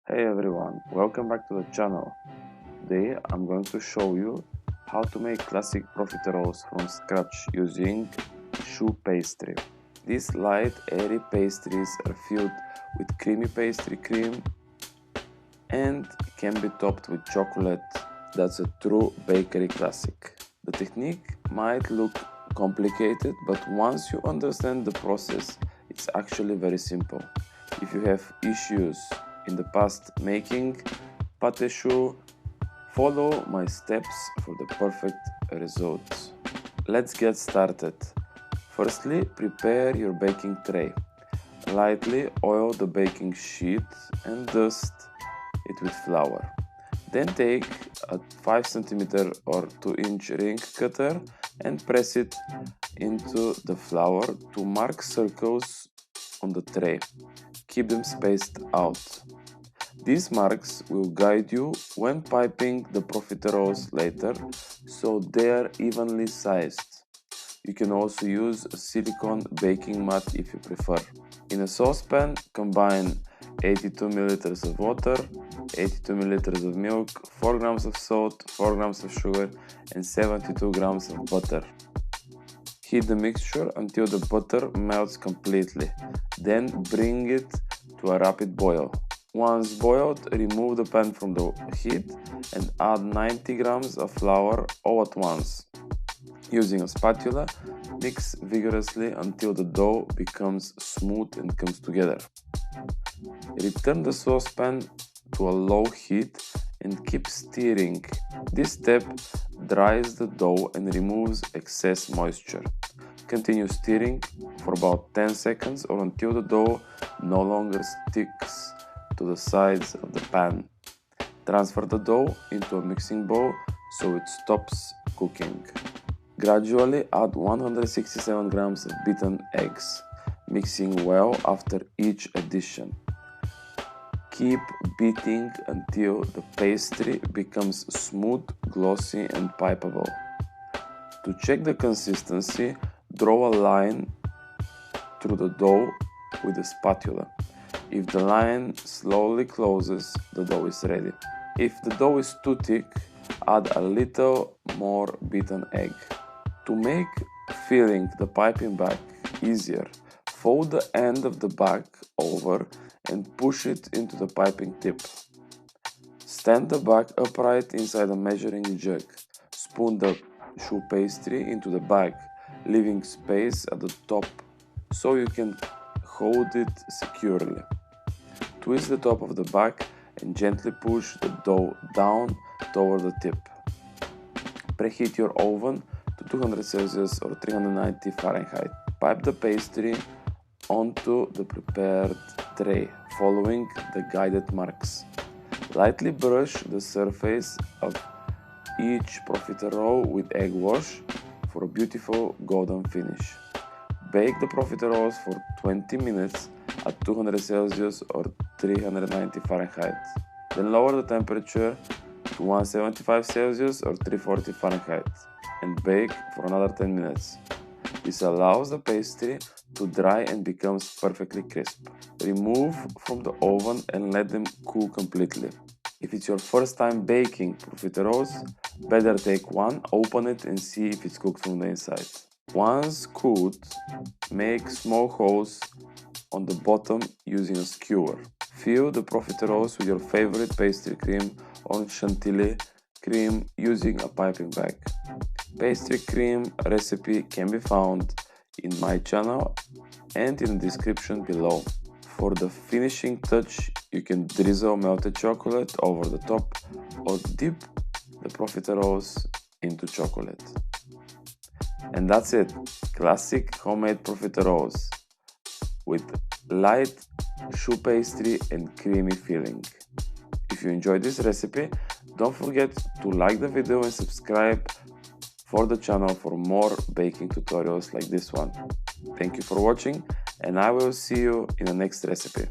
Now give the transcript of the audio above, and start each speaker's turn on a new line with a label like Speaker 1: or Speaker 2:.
Speaker 1: Hey everyone, welcome back to the channel. Today I'm going to show you how to make classic profiteroles from scratch using choux pastry. These light, airy pastries are filled with creamy pastry cream and can be topped with chocolate. That's a true bakery classic. The technique might look complicated, but once you understand the process, it's actually very simple. If you have issues in the past making pâte choux, follow my steps for the perfect results. Let's get started. Firstly, prepare your baking tray. Lightly oil the baking sheet and dust it with flour. Then take a 5 cm or 2-inch ring cutter and press it into the flour to mark circles on the tray. Keep them spaced out. These marks will guide you when piping the profiteroles later, so they are evenly sized. You can also use a silicone baking mat if you prefer. In a saucepan, combine 82 ml of water, 82 ml of milk, 4 grams of salt, 4 grams of sugar, and 72 grams of butter. Heat the mixture until the butter melts completely, then bring it to a rapid boil. Once boiled, remove the pan from the heat and add 90 grams of flour all at once. Using a spatula, mix vigorously until the dough becomes smooth and comes together. Return the saucepan to a low heat and keep stirring. This step dries the dough and removes excess moisture. Continue stirring for about 10 seconds or until the dough no longer sticks to the sides of the pan. Transfer the dough into a mixing bowl so it stops cooking. Gradually add 167 grams of beaten eggs, mixing well after each addition. Keep beating until the pastry becomes smooth, glossy, and pipeable. To check the consistency, draw a line through the dough with a spatula. If the line slowly closes, the dough is ready. If the dough is too thick, add a little more beaten egg. To make filling the piping bag easier, fold the end of the bag over and push it into the piping tip. Stand the bag upright inside a measuring jug. Spoon the choux pastry into the bag, leaving space at the top so you can hold it securely. Twist the top of the bag and gently push the dough down toward the tip. Preheat your oven to 200 Celsius or 390 Fahrenheit. Pipe the pastry onto the prepared tray, following the guided marks. Lightly brush the surface of each profiterole with egg wash for a beautiful golden finish. Bake the profiteroles for 20 minutes at 200 Celsius or 390 Fahrenheit. Then lower the temperature to 175 Celsius or 340 Fahrenheit and bake for another 10 minutes. This allows the pastry to dry and becomes perfectly crisp. Remove from the oven and let them cool completely. If it's your first time baking profiteroles, better take one, open it and see if it's cooked from the inside. Once cooled, make small holes on the bottom using a skewer. Fill the profiteroles with your favorite pastry cream or chantilly cream using a piping bag. Pastry cream recipe can be found in my channel and in the description below. For the finishing touch, you can drizzle melted chocolate over the top or dip the profiteroles into chocolate. And that's it, classic homemade profiteroles with light choux pastry and creamy filling. If you enjoyed this recipe, don't forget to like the video and subscribe for the channel for more baking tutorials like this one. Thank you for watching and I will see you in the next recipe.